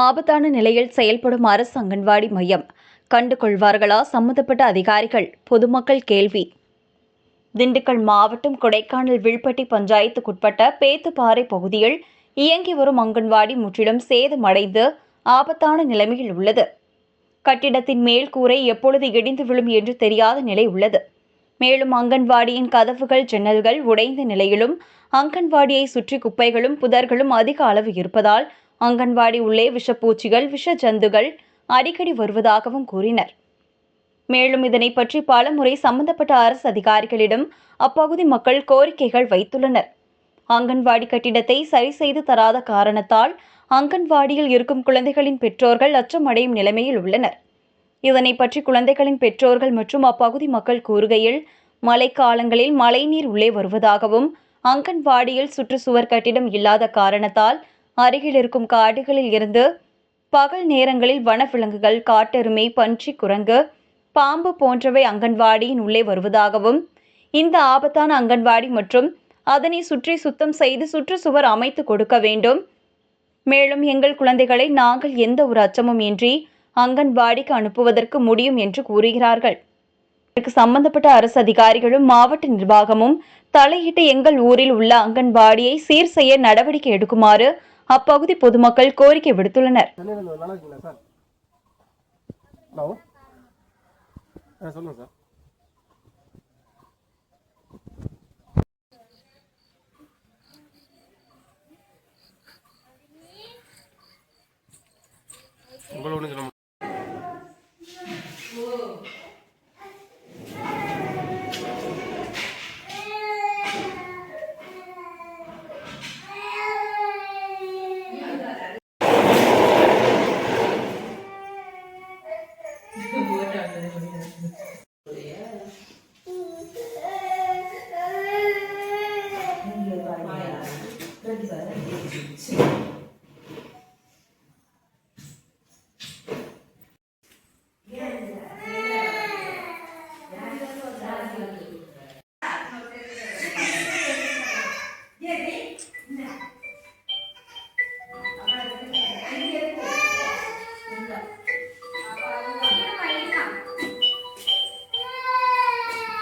ஆபத்தான நிலையில் செயல்படும் அரசு அங்கன்வாடி மையம் கண்டுகொள்வார்களா சம்பந்தப்பட்ட அதிகாரிகள்? பொதுமக்கள் கேள்வி. திண்டுக்கல் மாவட்டம் கொடைக்கானல் வில்பட்டி பஞ்சாயத்துக்குட்பட்ட பேத்துப்பாறை பகுதியில் இயங்கி வரும் அங்கன்வாடி முற்றிலும் சேதமடைந்து ஆபத்தான நிலைமையில் உள்ளது. கட்டிடத்தின் மேல் கூரை எப்பொழுது இடிந்து விழும் என்று தெரியாத நிலை உள்ளது. மேலும் அங்கன்வாடியின் கதவுகள், ஜன்னல்கள் உடைந்த நிலையிலும், அங்கன்வாடியை சுற்றி குப்பைகளும் புதர்களும் அதிக அளவு இருப்பதால் அங்கன்வாடி உள்ளே விஷப்பூச்சிகள், விஷ ஜந்துகள் அடிக்கடி வருவதாகவும் கூறினர். மேலும் இதனை பற்றி பலமுறை சம்பந்தப்பட்ட அரசு அதிகாரிகளிடம் அப்பகுதி மக்கள் கோரிக்கைகள் வைத்துள்ளனர். அங்கன்வாடி கட்டிடத்தை சரி செய்து தராத காரணத்தால் அங்கன்வாடியில் இருக்கும் குழந்தைகளின் பெற்றோர்கள் அச்சமடையும் நிலைமையில் உள்ளனர். இதனை பற்றி குழந்தைகளின் பெற்றோர்கள் மற்றும் அப்பகுதி மக்கள் கூறுகையில், மழைக்காலங்களில் மழைநீர் உள்ளே வருவதாகவும், அங்கன்வாடியில் சுற்றுச்சுவர் கட்டிடம் இல்லாத காரணத்தால் அருகில் இருக்கும் காடுகளில் இருந்து பகல் நேரங்களில் வனவிலங்குகள், காட்டெருமை, பன்றி, குரங்கு, பாம்பு போன்றவை அங்கன்வாடியின் உள்ளே வருவதாகவும், இந்த ஆபத்தான அங்கன்வாடி மற்றும் அதனை சுற்றி சுத்தம் செய்து சுற்றுச்சுவர் அமைத்து கொடுக்க வேண்டும். மேலும் எங்கள் குழந்தைகளை நாங்கள் எந்த ஒரு அச்சமும் இன்றி அங்கன்வாடிக்கு அனுப்புவதற்கு முடியும் என்று கூறுகிறார்கள். இதற்கு சம்பந்தப்பட்ட அரசு அதிகாரிகளும் மாவட்ட நிர்வாகமும் தலையிட்டு எங்கள் ஊரில் உள்ள அங்கன்வாடியை சீர் செய்ய நடவடிக்கை எடுக்குமாறு அப்பகுதி பொதுமக்கள் கோரிக்கை விடுத்துள்ளனர்.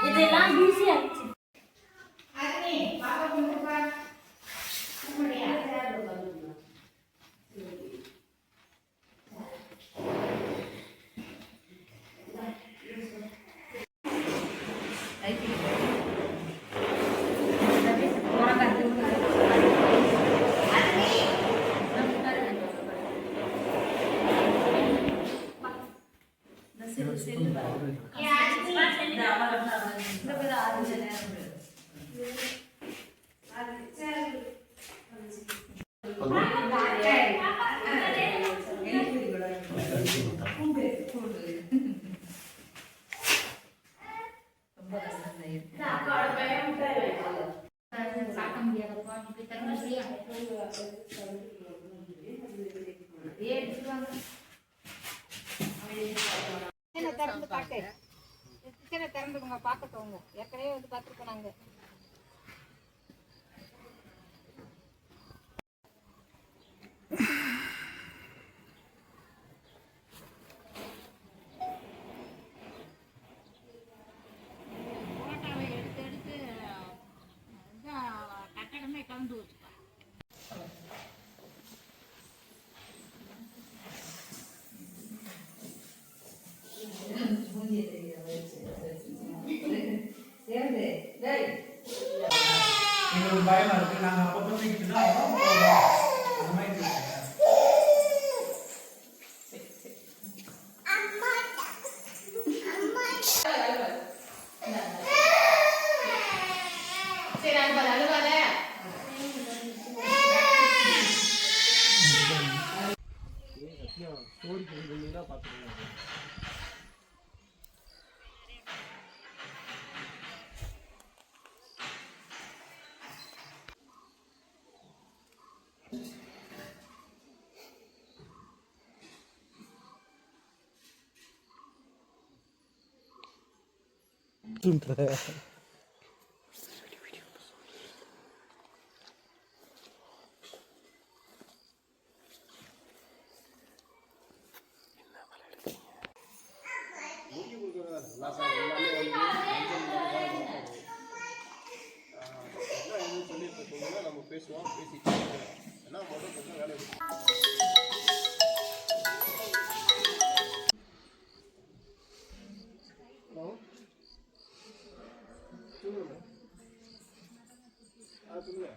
இதெல்லாம் ஈஸியா இருக்கு. திறந்துக்குங்க பார்க்கத்தவங்க ஏற்கனவே வந்து பார்த்துருக்கோம் நாங்கள். கட்டடமே கலந்து வச்சுப்பா. பயமா இருக்கு. நாங்க அப்பப்போ தூக்கிட்டுனா அந்த மாதிரி சொல்லுங்க. சொல்லுங்க.